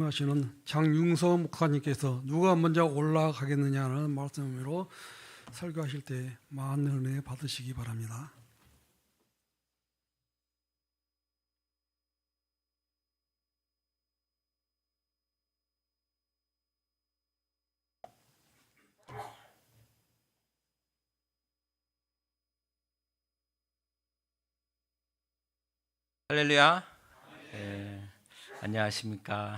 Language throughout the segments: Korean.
하시는 장융서 목사님께서 누가 먼저 올라가겠느냐는 말씀으로 설교하실 때 많은 은혜 받으시기 바랍니다. 할렐루야. 안녕하십니까.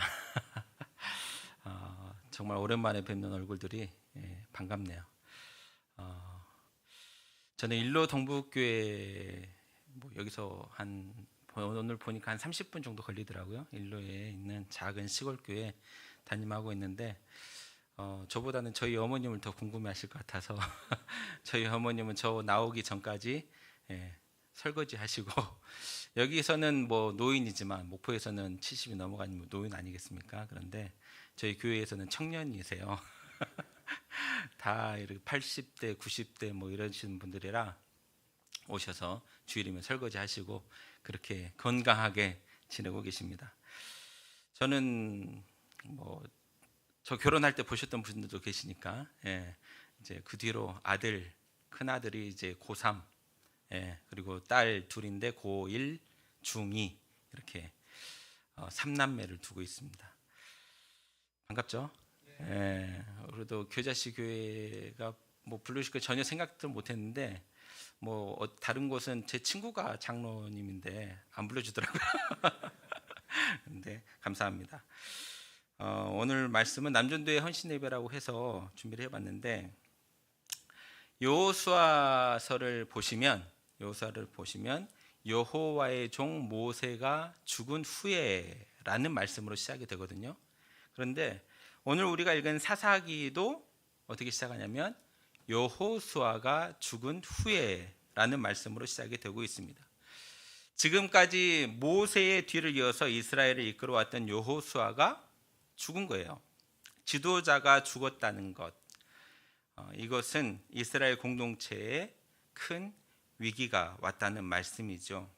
정말 오랜만에 뵙는 얼굴들이 반갑네요. 저는 일로 동북교회 여기서 오늘 보니까 한 30분 정도 걸리더라고요. 일로에 있는 작은 시골교회 담임하고 있는데 저보다는 저희 어머님을 더 궁금해하실 것 같아서 저희 어머님은 저 나오기 전까지 설거지 하시고 여기서는 노인이지만 목포에서는 70이 넘어가는 노인 아니겠습니까? 그런데 저희 교회에서는 청년이세요. 다 이렇게 80대, 90대 이러시는 분들이라 오셔서 주일이면 설거지 하시고 그렇게 건강하게 지내고 계십니다. 저는 저 결혼할 때 보셨던 분들도 계시니까 이제 그 뒤로 큰 아들이 이제 고3, 그리고 딸 둘인데 고1, 중2 이렇게 3남매를 두고 있습니다. 반갑죠? 그래도 교자씨 교회가 부르실 거 전혀 생각도 못했는데 다른 곳은 제 친구가 장로님인데 안 불러주더라고요. 근데 감사합니다. 오늘 말씀은 남전도의 헌신예배라고 해서 준비를 해봤는데 여호수아서를 보시면 여호와의 종 모세가 죽은 후에라는 말씀으로 시작이 되거든요. 그런데 오늘 우리가 읽은 사사기도 어떻게 시작하냐면 여호수아가 죽은 후에라는 말씀으로 시작이 되고 있습니다. 지금까지 모세의 뒤를 이어서 이스라엘을 이끌어왔던 여호수아가 죽은 거예요. 지도자가 죽었다는 것, 이것은 이스라엘 공동체에 큰 위기가 왔다는 말씀이죠.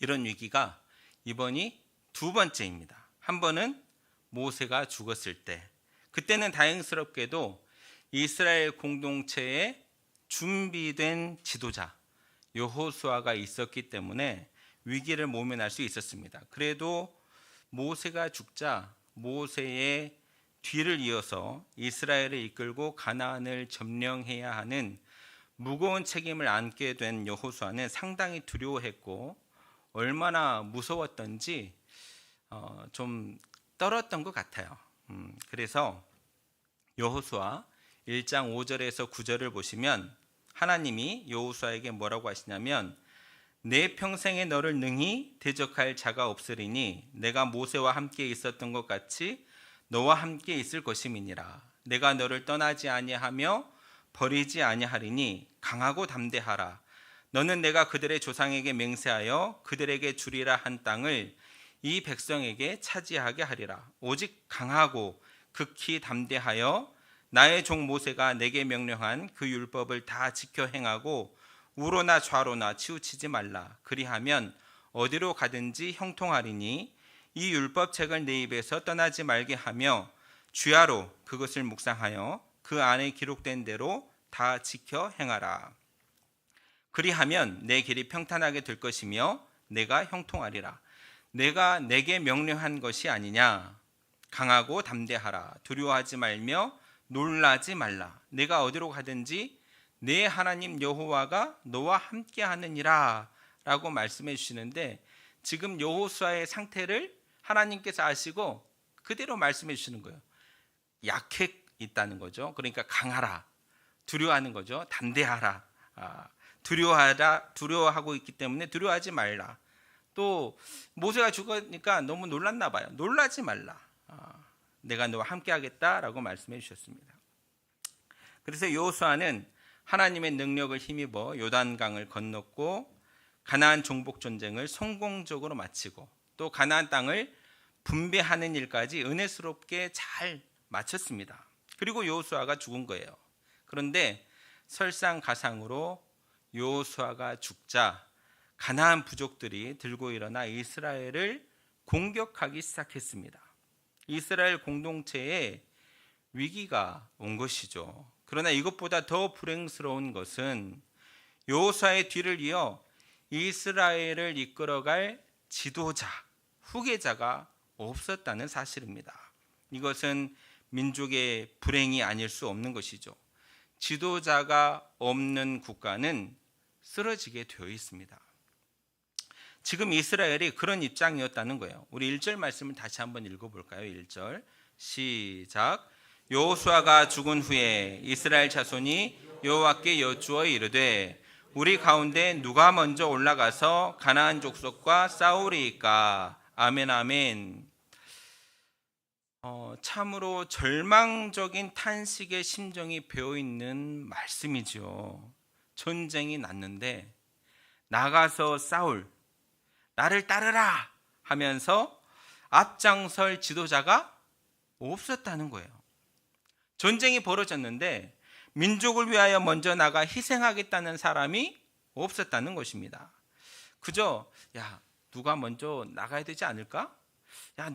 이런 위기가 이번이 두 번째입니다. 한 번은 모세가 죽었을 때, 그때는 다행스럽게도 이스라엘 공동체에 준비된 지도자 여호수아가 있었기 때문에 위기를 모면할 수 있었습니다. 그래도 모세가 죽자 모세의 뒤를 이어서 이스라엘을 이끌고 가나안을 점령해야 하는 무거운 책임을 안게 된 여호수아는 상당히 두려워했고 얼마나 무서웠던지 좀 떨었던 것 같아요. 그래서 여호수아 1장 5절에서 9절을 보시면 하나님이 여호수아에게 뭐라고 하시냐면 내 평생에 너를 능히 대적할 자가 없으리니 내가 모세와 함께 있었던 것 같이 너와 함께 있을 것임이니라. 내가 너를 떠나지 아니하며 버리지 아니하리니 강하고 담대하라. 너는 내가 그들의 조상에게 맹세하여 그들에게 주리라 한 땅을 이 백성에게 차지하게 하리라. 오직 강하고 극히 담대하여 나의 종 모세가 내게 명령한 그 율법을 다 지켜 행하고 우로나 좌로나 치우치지 말라. 그리하면 어디로 가든지 형통하리니 이 율법책을 내 입에서 떠나지 말게 하며 주야로 그것을 묵상하여 그 안에 기록된 대로 다 지켜 행하라. 그리하면 내 길이 평탄하게 될 것이며 내가 형통하리라. 내가 내게 명령한 것이 아니냐. 강하고 담대하라. 두려워하지 말며 놀라지 말라. 내가 어디로 가든지 내 하나님 여호와가 너와 함께 하느니라 라고 말씀해 주시는데 지금 여호수아의 상태를 하나님께서 아시고 그대로 말씀해 주시는 거예요. 약해 있다는 거죠. 그러니까 강하라. 두려워하는 거죠. 담대하라. 두려워하고 있기 때문에 두려워하지 말라. 또 모세가 죽으니까 너무 놀랐나 봐요. 놀라지 말라. 내가 너와 함께 하겠다라고 말씀해 주셨습니다. 그래서 여호수아는 하나님의 능력을 힘입어 요단강을 건넜고 가나안 정복 전쟁을 성공적으로 마치고 또 가나안 땅을 분배하는 일까지 은혜스럽게 잘 마쳤습니다. 그리고 여호수아가 죽은 거예요. 그런데 설상가상으로 여호수아가 죽자 가나안 부족들이 들고 일어나 이스라엘을 공격하기 시작했습니다. 이스라엘 공동체에 위기가 온 것이죠. 그러나 이것보다 더 불행스러운 것은 여호수아의 뒤를 이어 이스라엘을 이끌어갈 지도자, 후계자가 없었다는 사실입니다. 이것은 민족의 불행이 아닐 수 없는 것이죠. 지도자가 없는 국가는 쓰러지게 되어 있습니다. 지금 이스라엘이 그런 입장이었다는 거예요. 우리 1절 말씀을 다시 한번 읽어볼까요? 1절 시작. 여호수아가 죽은 후에 이스라엘 자손이 여호와께 여쭈어 이르되 우리 가운데 누가 먼저 올라가서 가나안 족속과 싸우리이까. 아멘 아멘. 참으로 절망적인 탄식의 심정이 배어있는 말씀이죠. 전쟁이 났는데 나가서 싸울, 나를 따르라 하면서 앞장설 지도자가 없었다는 거예요. 전쟁이 벌어졌는데 민족을 위하여 먼저 나가 희생하겠다는 사람이 없었다는 것입니다. 그저 누가 먼저 나가야 되지 않을까?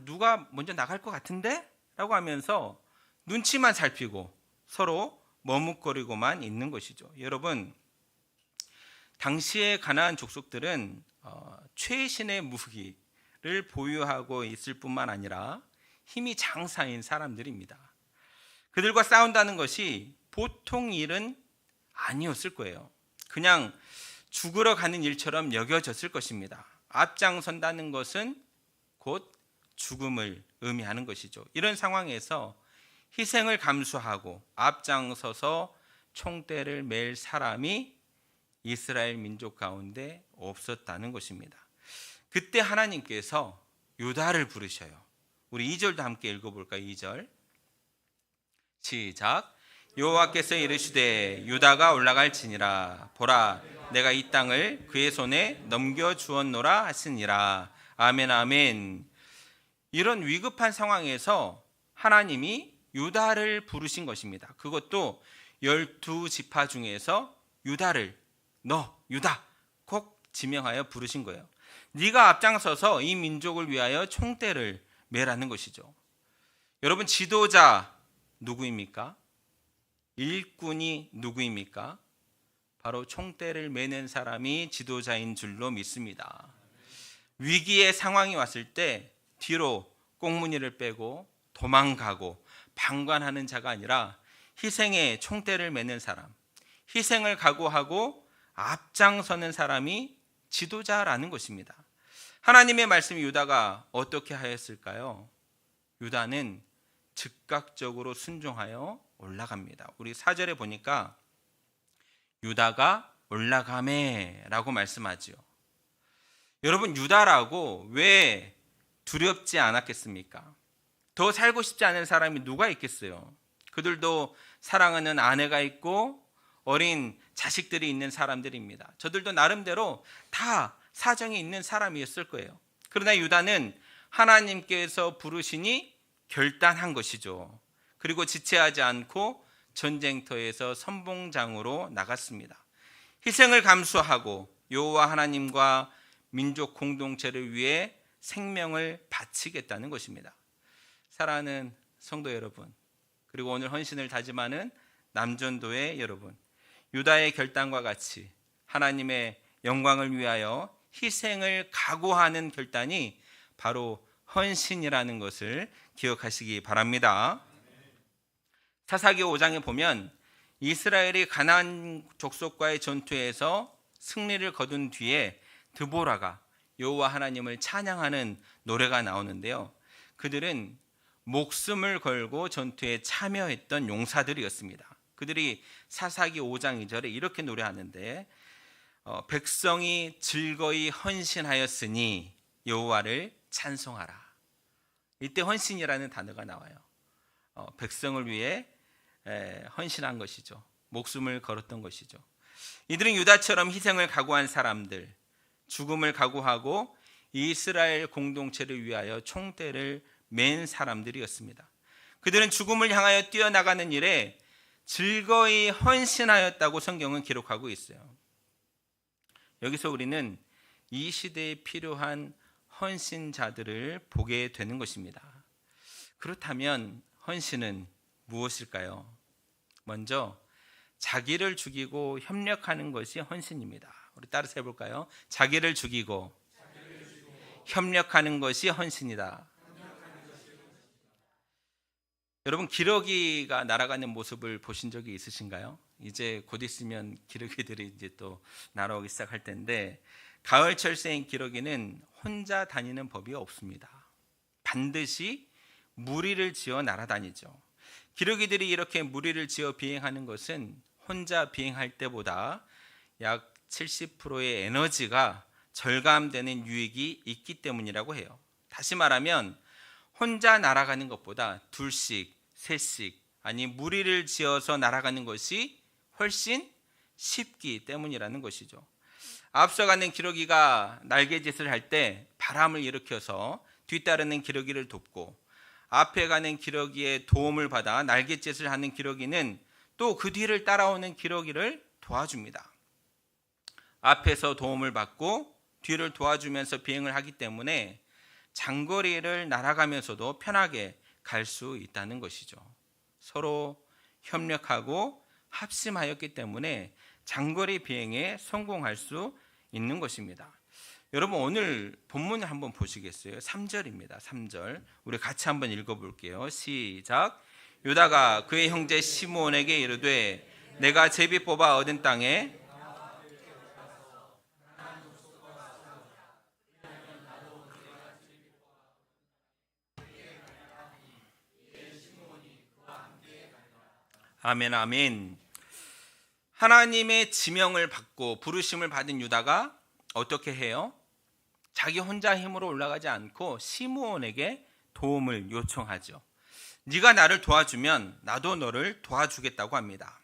누가 먼저 나갈 것 같은데? 라고 하면서 눈치만 살피고 서로 머뭇거리고만 있는 것이죠. 여러분, 당시의 가나안 족속들은 최신의 무기를 보유하고 있을 뿐만 아니라 힘이 장사인 사람들입니다. 그들과 싸운다는 것이 보통 일은 아니었을 거예요. 그냥 죽으러 가는 일처럼 여겨졌을 것입니다. 앞장선다는 것은 곧 죽음을 의미하는 것이죠. 이런 상황에서 희생을 감수하고 앞장서서 총대를 맬 사람이 이스라엘 민족 가운데 없었다는 것입니다. 그때 하나님께서 유다를 부르셔요. 우리 2절도 함께 읽어볼까요? 2절 시작. 여호와께서 이르시되 유다가 올라갈지니라. 보라, 내가 이 땅을 그의 손에 넘겨주었노라 하시니라. 아멘 아멘. 이런 위급한 상황에서 하나님이 유다를 부르신 것입니다. 그것도 12지파 중에서 유다를, 너 유다 꼭 지명하여 부르신 거예요. 네가 앞장서서 이 민족을 위하여 총대를 매라는 것이죠. 여러분, 지도자 누구입니까? 일꾼이 누구입니까? 바로 총대를 매는 사람이 지도자인 줄로 믿습니다. 위기의 상황이 왔을 때 뒤로 꽁무니를 빼고 도망가고 방관하는 자가 아니라 희생의 총대를 매는 사람, 희생을 각오하고 앞장서는 사람이 지도자라는 것입니다. 하나님의 말씀, 유다가 어떻게 하였을까요? 유다는 즉각적으로 순종하여 올라갑니다. 우리 4절에 보니까 유다가 올라가매 라고 말씀하지요. 여러분, 유다라고 왜 두렵지 않았겠습니까? 더 살고 싶지 않은 사람이 누가 있겠어요? 그들도 사랑하는 아내가 있고 어린 자식들이 있는 사람들입니다. 저들도 나름대로 다 사정이 있는 사람이었을 거예요. 그러나 유다는 하나님께서 부르시니 결단한 것이죠. 그리고 지체하지 않고 전쟁터에서 선봉장으로 나갔습니다. 희생을 감수하고 여호와 하나님과 민족 공동체를 위해 생명을 바치겠다는 것입니다. 사랑하는 성도 여러분, 그리고 오늘 헌신을 다짐하는 남전도의 여러분, 유다의 결단과 같이 하나님의 영광을 위하여 희생을 각오하는 결단이 바로 헌신이라는 것을 기억하시기 바랍니다. 사사기 5장에 보면 이스라엘이 가나안 족속과의 전투에서 승리를 거둔 뒤에 드보라가 여호와 하나님을 찬양하는 노래가 나오는데요. 그들은 목숨을 걸고 전투에 참여했던 용사들이었습니다. 그들이 사사기 5장 2절에 이렇게 노래하는데 백성이 즐거이 헌신하였으니 여호와를 찬송하라. 이때 헌신이라는 단어가 나와요. 백성을 위해 헌신한 것이죠. 목숨을 걸었던 것이죠. 이들은 유다처럼 희생을 각오한 사람들, 죽음을 각오하고 이스라엘 공동체를 위하여 총대를 맨 사람들이었습니다. 그들은 죽음을 향하여 뛰어나가는 일에 즐거이 헌신하였다고 성경은 기록하고 있어요. 여기서 우리는 이 시대에 필요한 헌신자들을 보게 되는 것입니다. 그렇다면 헌신은 무엇일까요? 먼저 자기를 죽이고 협력하는 것이 헌신입니다. 우리 따라서 해볼까요? 자기를 죽이고 협력하는 것이 헌신이다. 여러분, 기러기가 날아가는 모습을 보신 적이 있으신가요? 이제 곧 있으면 기러기들이 이제 또 날아오기 시작할 텐데, 가을철새인 기러기는 혼자 다니는 법이 없습니다. 반드시 무리를 지어 날아다니죠. 기러기들이 이렇게 무리를 지어 비행하는 것은 혼자 비행할 때보다 약 70%의 에너지가 절감되는 유익이 있기 때문이라고 해요. 다시 말하면 혼자 날아가는 것보다 둘씩, 셋씩, 아니 무리를 지어서 날아가는 것이 훨씬 쉽기 때문이라는 것이죠. 앞서가는 기러기가 날개짓을 할 때 바람을 일으켜서 뒤따르는 기러기를 돕고, 앞에 가는 기러기의 도움을 받아 날갯짓을 하는 기러기는 또 그 뒤를 따라오는 기러기를 도와줍니다. 앞에서 도움을 받고 뒤를 도와주면서 비행을 하기 때문에 장거리를 날아가면서도 편하게 갈 수 있다는 것이죠. 서로 협력하고 합심하였기 때문에 장거리 비행에 성공할 수 있는 것입니다. 여러분, 오늘 본문을 한번 보시겠어요? 3절입니다. 3절. 우리 같이 한번 읽어볼게요. 시작. 유다가 그의 형제 시므온에게 이르되 내가 제비 뽑아 얻은 땅에 아멘, 아멘. 하나님의 지명을 받고 부르심을 받은 유다가 어떻게 해요? 자기 혼자 힘으로 올라가지 않고 시므온에게 도움을 요청하죠. 네가 나를 도와주면 나도 너를 도와주겠다고 합니다.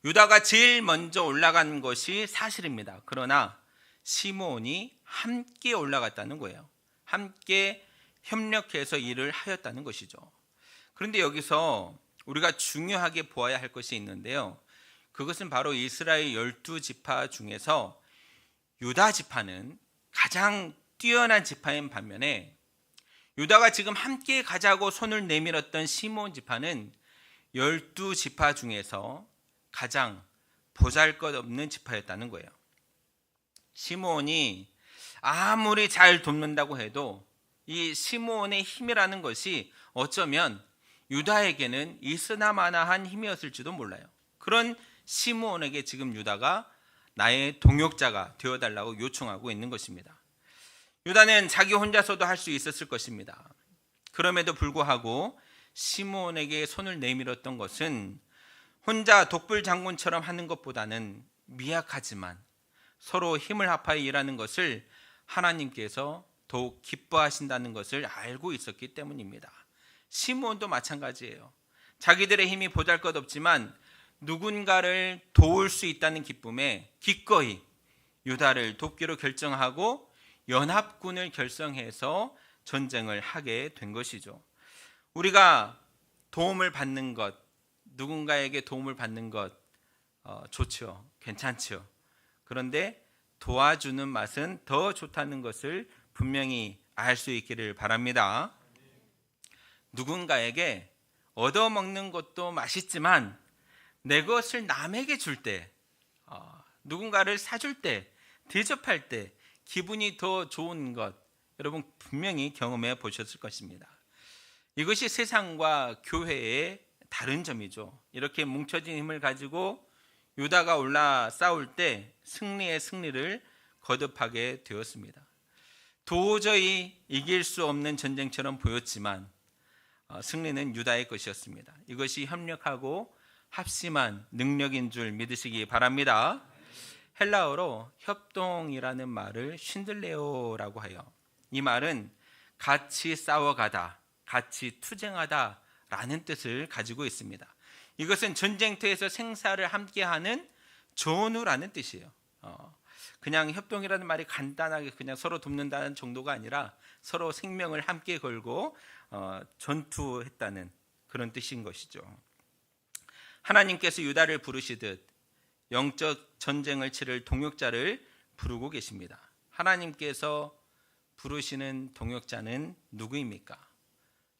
유다가 제일 먼저 올라간 것이 사실입니다. 그러나 시므온이 함께 올라갔다는 거예요. 함께 협력해서 일을 하였다는 것이죠. 그런데 여기서 우리가 중요하게 보아야 할 것이 있는데요. 그것은 바로 이스라엘 12지파 중에서 유다 지파는 가장 뛰어난 지파인 반면에 유다가 지금 함께 가자고 손을 내밀었던 시므온 지파는 12지파 중에서 가장 보잘것없는 지파였다는 거예요. 시므온이 아무리 잘 돕는다고 해도 이 시므온의 힘이라는 것이 어쩌면 유다에게는 있으나마나한 힘이었을지도 몰라요. 그런 시므온에게 지금 유다가 나의 동역자가 되어달라고 요청하고 있는 것입니다. 유다는 자기 혼자서도 할 수 있었을 것입니다. 그럼에도 불구하고 시므온에게 손을 내밀었던 것은 혼자 독불 장군처럼 하는 것보다는 미약하지만 서로 힘을 합하여 일하는 것을 하나님께서 더욱 기뻐하신다는 것을 알고 있었기 때문입니다. 시므온도 마찬가지예요. 자기들의 힘이 보잘것없지만 누군가를 도울 수 있다는 기쁨에 기꺼이 유다를 돕기로 결정하고 연합군을 결성해서 전쟁을 하게 된 것이죠. 우리가 도움을 받는 것, 누군가에게 도움을 받는 것 좋죠. 괜찮죠. 그런데 도와주는 맛은 더 좋다는 것을 분명히 알 수 있기를 바랍니다. 누군가에게 얻어먹는 것도 맛있지만 내 것을 남에게 줄 때, 누군가를 사줄 때, 대접할 때 기분이 더 좋은 것, 여러분 분명히 경험해 보셨을 것입니다. 이것이 세상과 교회의 다른 점이죠. 이렇게 뭉쳐진 힘을 가지고 유다가 올라 싸울 때 승리의 승리를 거듭하게 되었습니다. 도저히 이길 수 없는 전쟁처럼 보였지만 승리는 유다의 것이었습니다. 이것이 협력하고 합심한 능력인 줄 믿으시기 바랍니다. 헬라어로 협동이라는 말을 쉰들레오라고 해요. 이 말은 같이 싸워가다, 같이 투쟁하다 라는 뜻을 가지고 있습니다. 이것은 전쟁터에서 생사를 함께하는 전우라는 뜻이에요. 그냥 협동이라는 말이 간단하게 그냥 서로 돕는다는 정도가 아니라 서로 생명을 함께 걸고 전투했다는 그런 뜻인 것이죠. 하나님께서 유다를 부르시듯 영적 전쟁을 치를 동역자를 부르고 계십니다. 하나님께서 부르시는 동역자는 누구입니까?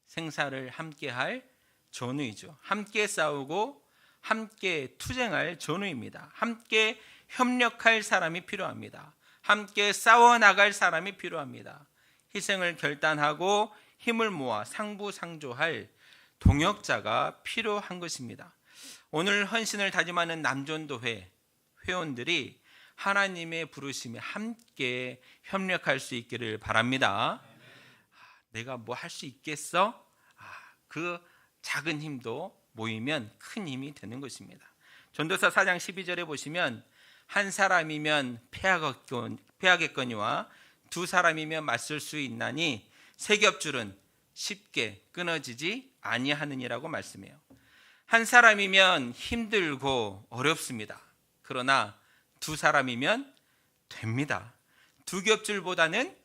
생사를 함께할 전우이죠. 함께 싸우고 함께 투쟁할 전우입니다. 함께 협력할 사람이 필요합니다. 함께 싸워나갈 사람이 필요합니다. 희생을 결단하고 힘을 모아 상부상조할 동역자가 필요한 것입니다. 오늘 헌신을 다짐하는 남전도회 회원들이 하나님의 부르심에 함께 협력할 수 있기를 바랍니다. 내가 뭐 할 수 있겠어? 그 작은 힘도 모이면 큰 힘이 되는 것입니다. 전도서 4장 12절에 보시면 한 사람이면 패하겠거니와 두 사람이면 맞설 수 있나니 세 겹줄은 쉽게 끊어지지 아니하느니라고 말씀해요. 한 사람이면 힘들고 어렵습니다. 그러나 두 사람이면 됩니다. 두 겹줄보다는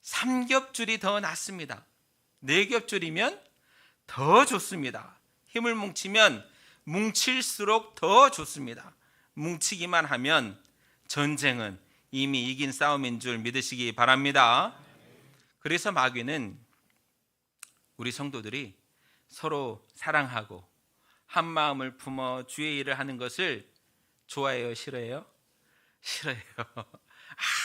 3겹줄이 더 낫습니다. 4겹줄이면 더 좋습니다. 힘을 뭉치면 뭉칠수록 더 좋습니다. 뭉치기만 하면 전쟁은 이미 이긴 싸움인 줄 믿으시기 바랍니다. 그래서 마귀는 우리 성도들이 서로 사랑하고 한 마음을 품어 주의 일을 하는 것을 좋아해요, 싫어해요? 싫어해요.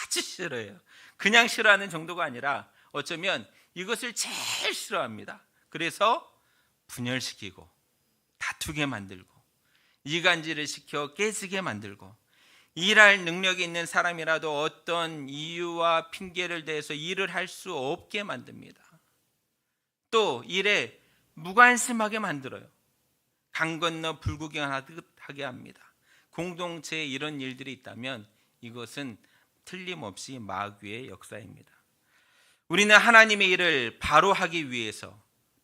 아주 싫어해요. 그냥 싫어하는 정도가 아니라 어쩌면 이것을 제일 싫어합니다. 그래서 분열시키고 다투게 만들고 이간질을 시켜 깨지게 만들고 일할 능력이 있는 사람이라도 어떤 이유와 핑계를 대서 일을 할 수 없게 만듭니다. 또 일에 무관심하게 만들어요. 강 건너 불구경하게 합니다. 공동체에 이런 일들이 있다면 이것은 틀림없이 마귀의 역사입니다. 우리는 하나님의 일을 바로 하기 위해서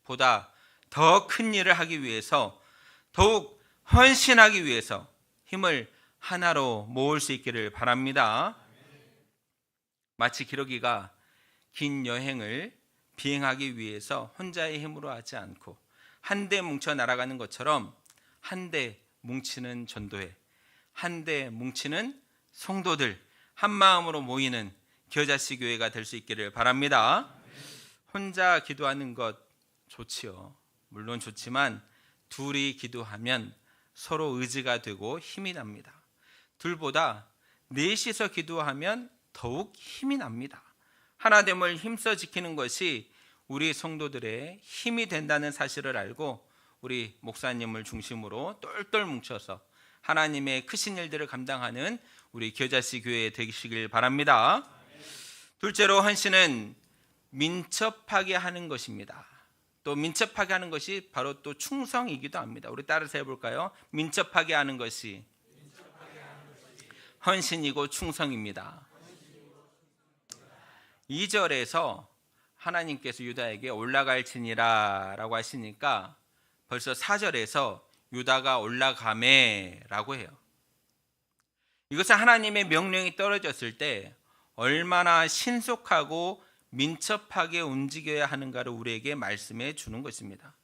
보다 더 큰 일을 하기 위해서 더욱 헌신하기 위해서 힘을 하나로 모을 수 있기를 바랍니다. 마치 기러기가 긴 여행을 비행하기 위해서 혼자의 힘으로 하지 않고 한데 뭉쳐 날아가는 것처럼 한데 뭉치는 전도회, 한데 뭉치는 성도들, 한 마음으로 모이는 겨자씨 교회가 될 수 있기를 바랍니다. 혼자 기도하는 것 좋지요. 물론 좋지만 둘이 기도하면 서로 의지가 되고 힘이 납니다. 둘보다 넷이서 기도하면 더욱 힘이 납니다. 하나됨을 힘써 지키는 것이 우리 성도들의 힘이 된다는 사실을 알고 우리 목사님을 중심으로 똘똘 뭉쳐서 하나님의 크신 일들을 감당하는 우리 겨자씨 교회 되시길 바랍니다. 둘째로 헌신은 민첩하게 하는 것입니다. 또 민첩하게 하는 것이 바로 또 충성이기도 합니다. 우리 따라서 해볼까요? 민첩하게 하는 것이 헌신이고 충성입니다. 2절에서 하나님께서 유다에게 올라갈지니라 라고 하시니까 벌써 4절에서 유다가 올라가매 라고 해요. 이것은 하나님의 명령이 떨어졌을 때 얼마나 신속하고 민첩하게 움직여야 하는가를 우리에게 말씀해 주는 것입니다.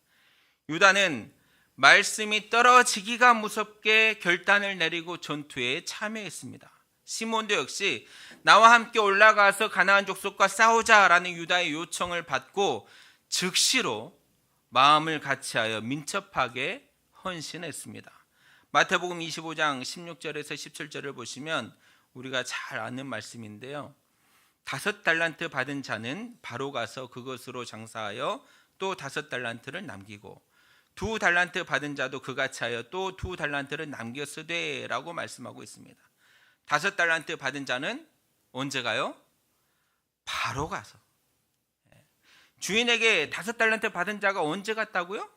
유다는 말씀이 떨어지기가 무섭게 결단을 내리고 전투에 참여했습니다. 시몬도 역시 나와 함께 올라가서 가나안 족속과 싸우자라는 유다의 요청을 받고 즉시로 마음을 같이하여 민첩하게 헌신했습니다. 마태복음 25장 16절에서 17절을 보시면 우리가 잘 아는 말씀인데요. 5달란트 받은 자는 바로 가서 그것으로 장사하여 또 5달란트를 남기고 2달란트 받은 자도 그같이 하여 또 2달란트를 남겼으되 라고 말씀하고 있습니다. 5달란트 받은 자는 언제 가요? 바로 가서. 주인에게 5달란트 받은 자가 언제 갔다고요?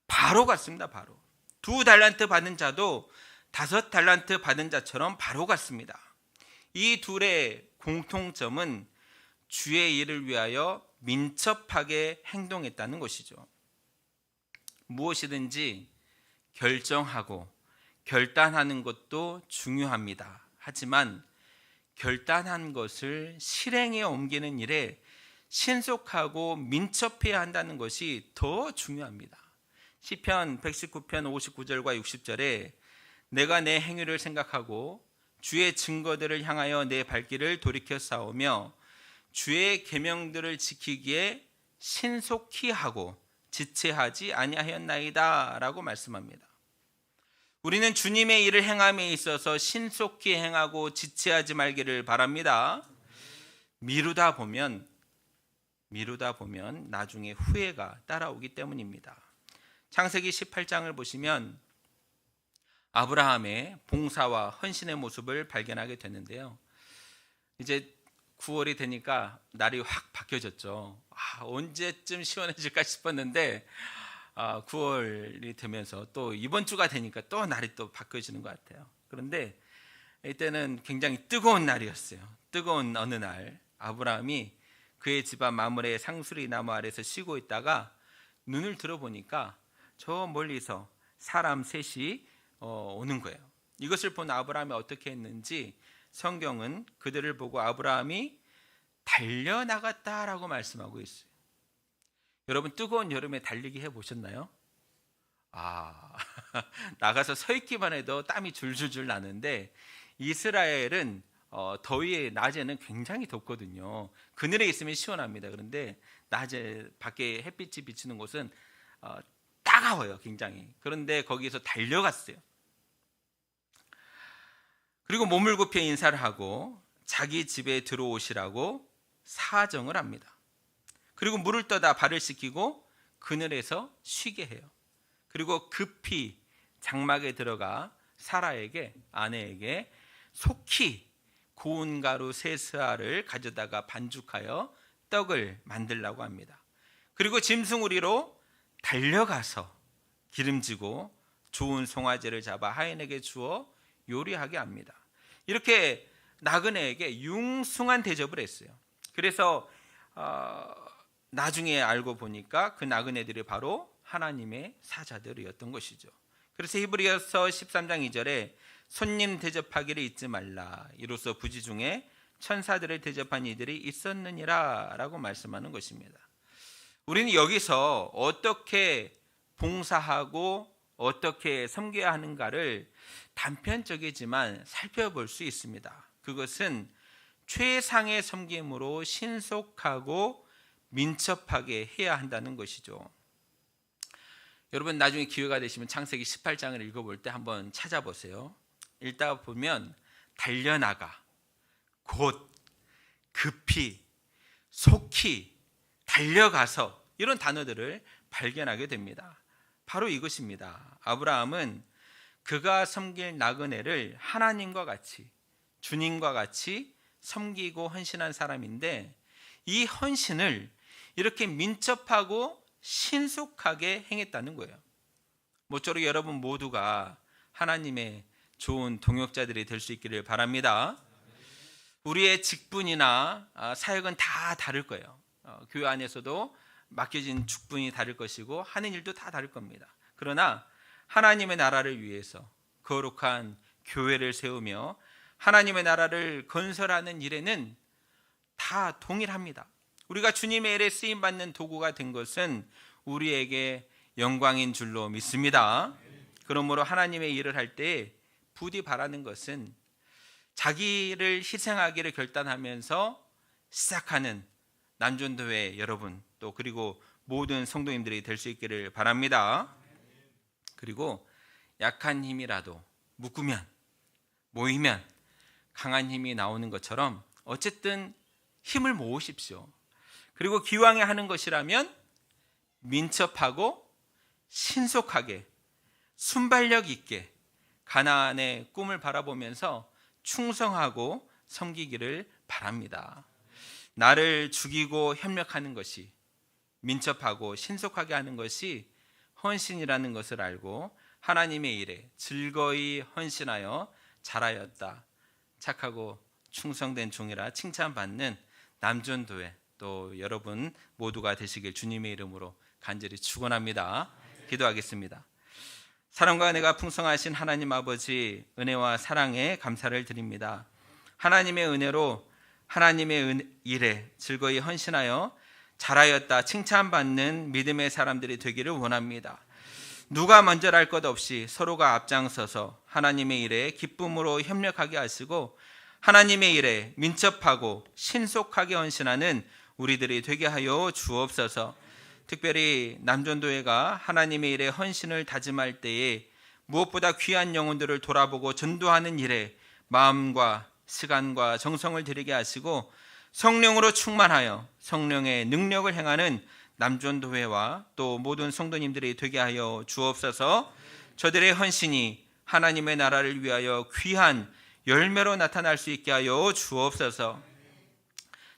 바로 갔습니다. 바로. 2달란트 받은 자도 5달란트 받은 자처럼 바로 갔습니다. 이 둘의 공통점은 주의 일을 위하여 민첩하게 행동했다는 것이죠. 무엇이든지 결정하고 결단하는 것도 중요합니다. 하지만 결단한 것을 실행에 옮기는 일에 신속하고 민첩해야 한다는 것이 더 중요합니다. 시편 119편 59절과 60절에 내가 내 행위를 생각하고 주의 증거들을 향하여 내 발길을 돌이켜 싸우며 주의 계명들을 지키기에 신속히 하고 지체하지 아니하였나이다라고 말씀합니다. 우리는 주님의 일을 행함에 있어서 신속히 행하고 지체하지 말기를 바랍니다. 미루다 보면 나중에 후회가 따라오기 때문입니다. 창세기 18장을 보시면 아브라함의 봉사와 헌신의 모습을 발견하게 되는데요. 이제 9월이 되니까 날이 확 바뀌어졌죠. 언제쯤 시원해질까 싶었는데 9월이 되면서 또 이번 주가 되니까 또 날이 또 바뀌어지는 것 같아요. 그런데 이때는 굉장히 뜨거운 날이었어요. 뜨거운 어느 날 아브라함이 그의 집안 마므레 상수리 나무 아래서 쉬고 있다가 눈을 들어보니까 저 멀리서 사람 셋이 오는 거예요. 이것을 본 아브라함이 어떻게 했는지 성경은 그들을 보고 아브라함이 달려나갔다라고 말씀하고 있어요. 여러분 뜨거운 여름에 달리기 해보셨나요? 나가서 서 있기만 해도 땀이 줄줄줄 나는데 이스라엘은 더위에 낮에는 굉장히 덥거든요. 그늘에 있으면 시원합니다. 그런데 낮에 밖에 햇빛이 비치는 곳은 따가워요, 굉장히. 그런데 거기에서 달려갔어요. 그리고 몸을 굽혀 인사를 하고 자기 집에 들어오시라고 사정을 합니다. 그리고 물을 떠다 발을 씻기고 그늘에서 쉬게 해요. 그리고 급히 장막에 들어가 사라에게, 아내에게 속히 고운 가루 세 스아를 가져다가 반죽하여 떡을 만들라고 합니다. 그리고 짐승우리로 달려가서 기름지고 좋은 송아지를 잡아 하인에게 주어 요리하게 합니다. 이렇게 나그네에게 융숭한 대접을 했어요. 그래서 나중에 알고 보니까 그 나그네들이 바로 하나님의 사자들이었던 것이죠. 그래서 히브리서 13장 2절에 손님 대접하기를 잊지 말라. 이로써 부지 중에 천사들을 대접한 이들이 있었느니라 라고 말씀하는 것입니다. 우리는 여기서 어떻게 봉사하고 어떻게 섬겨야 하는가를 단편적이지만 살펴볼 수 있습니다. 그것은 최상의 섬김으로 신속하고 민첩하게 해야 한다는 것이죠. 여러분 나중에 기회가 되시면 창세기 18장을 읽어볼 때 한번 찾아보세요. 읽다 보면 달려나가, 곧, 급히, 속히, 달려가서 이런 단어들을 발견하게 됩니다. 바로 이것입니다. 아브라함은 그가 섬길 나그네를 하나님과 같이, 주님과 같이 섬기고 헌신한 사람인데 이 헌신을 이렇게 민첩하고 신속하게 행했다는 거예요. 모쪼록 여러분 모두가 하나님의 좋은 동역자들이 될 수 있기를 바랍니다. 우리의 직분이나 사역은 다 다를 거예요. 교회 안에서도 맡겨진 직분이 다를 것이고 하는 일도 다 다를 겁니다. 그러나 하나님의 나라를 위해서 거룩한 교회를 세우며 하나님의 나라를 건설하는 일에는 다 동일합니다. 우리가 주님의 일에 쓰임받는 도구가 된 것은 우리에게 영광인 줄로 믿습니다. 그러므로 하나님의 일을 할 때 부디 바라는 것은 자기를 희생하기를 결단하면서 시작하는 남존도회 여러분 또 그리고 모든 성도님들이 될 수 있기를 바랍니다. 그리고 약한 힘이라도 묶으면 모이면 강한 힘이 나오는 것처럼 어쨌든 힘을 모으십시오. 그리고 기왕에 하는 것이라면 민첩하고 신속하게 순발력 있게 가나안의 꿈을 바라보면서 충성하고 섬기기를 바랍니다. 나를 죽이고 협력하는 것이 민첩하고 신속하게 하는 것이 헌신이라는 것을 알고 하나님의 일에 즐거이 헌신하여 잘하였다. 착하고 충성된 종이라 칭찬받는 남존도회 또 여러분 모두가 되시길 주님의 이름으로 간절히 축원합니다. 기도하겠습니다. 사랑과 은혜가 풍성하신 하나님 아버지 은혜와 사랑에 감사를 드립니다. 하나님의 은혜로 하나님의 일에 즐거이 헌신하여 잘하였다 칭찬받는 믿음의 사람들이 되기를 원합니다. 누가 먼저랄 것 없이 서로가 앞장서서 하나님의 일에 기쁨으로 협력하게 하시고 하나님의 일에 민첩하고 신속하게 헌신하는 우리들이 되게 하여 주옵소서. 특별히 남전도회가 하나님의 일에 헌신을 다짐할 때에 무엇보다 귀한 영혼들을 돌아보고 전도하는 일에 마음과 시간과 정성을 들이게 하시고 성령으로 충만하여 성령의 능력을 행하는 남전도회와 또 모든 성도님들이 되게 하여 주옵소서. 저들의 헌신이 하나님의 나라를 위하여 귀한 열매로 나타날 수 있게 하여 주옵소서.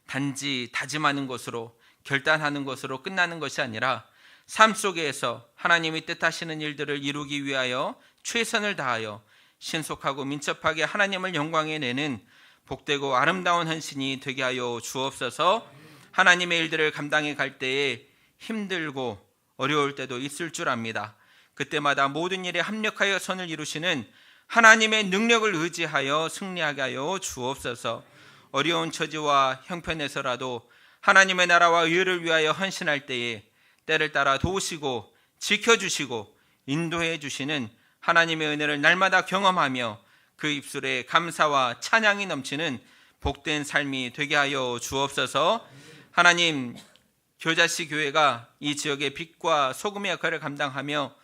단지 다짐하는 것으로 결단하는 것으로 끝나는 것이 아니라 삶 속에서 하나님이 뜻하시는 일들을 이루기 위하여 최선을 다하여 신속하고 민첩하게 하나님을 영광에 내는 복되고 아름다운 헌신이 되게 하여 주옵소서. 하나님의 일들을 감당해 갈 때에 힘들고 어려울 때도 있을 줄 압니다. 그때마다 모든 일에 합력하여 선을 이루시는 하나님의 능력을 의지하여 승리하게 하여 주옵소서. 어려운 처지와 형편에서라도 하나님의 나라와 의를 위하여 헌신할 때에 때를 따라 도우시고 지켜주시고 인도해 주시는 하나님의 은혜를 날마다 경험하며 그 입술에 감사와 찬양이 넘치는 복된 삶이 되게 하여 주옵소서. 하나님, 겨자씨 교회가 이 지역의 빛과 소금의 역할을 감당하며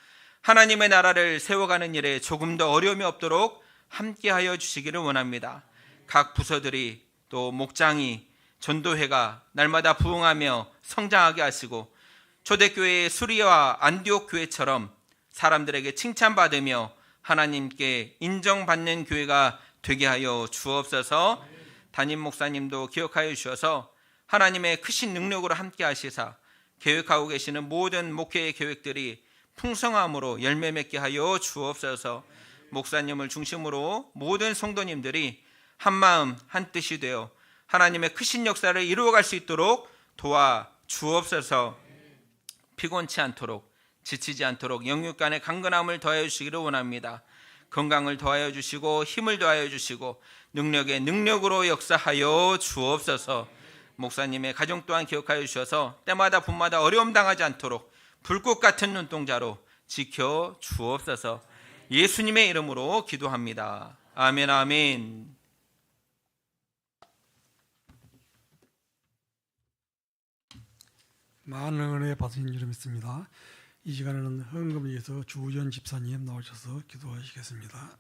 하나님의 나라를 세워가는 일에 조금 더 어려움이 없도록 함께하여 주시기를 원합니다. 각 부서들이 또 목장이 전도회가 날마다 부흥하며 성장하게 하시고 초대교회의 수리와 안디옥 교회처럼 사람들에게 칭찬받으며 하나님께 인정받는 교회가 되게 하여 주옵소서. 담임 목사님도 기억하여 주셔서 하나님의 크신 능력으로 함께 하시사 계획하고 계시는 모든 목회의 계획들이 풍성함으로 열매 맺게 하여 주옵소서. 목사님을 중심으로 모든 성도님들이 한마음 한뜻이 되어 하나님의 크신 역사를 이루어갈 수 있도록 도와 주옵소서. 피곤치 않도록 지치지 않도록 영육 간의 강건함을 더하여 주시기를 원합니다. 건강을 더하여 주시고 힘을 더하여 주시고 능력의 능력으로 역사하여 주옵소서. 목사님의 가정 또한 기억하여 주셔서 때마다 분마다 어려움 당하지 않도록 불꽃 같은 눈동자로 지켜 주옵소서. 예수님의 이름으로 기도합니다. 아멘, 아멘. 많은 은혜 받으신 줄 믿습니다. 이 시간에는 헌금을 위해서 주우현 집사님 나오셔서 기도하시겠습니다.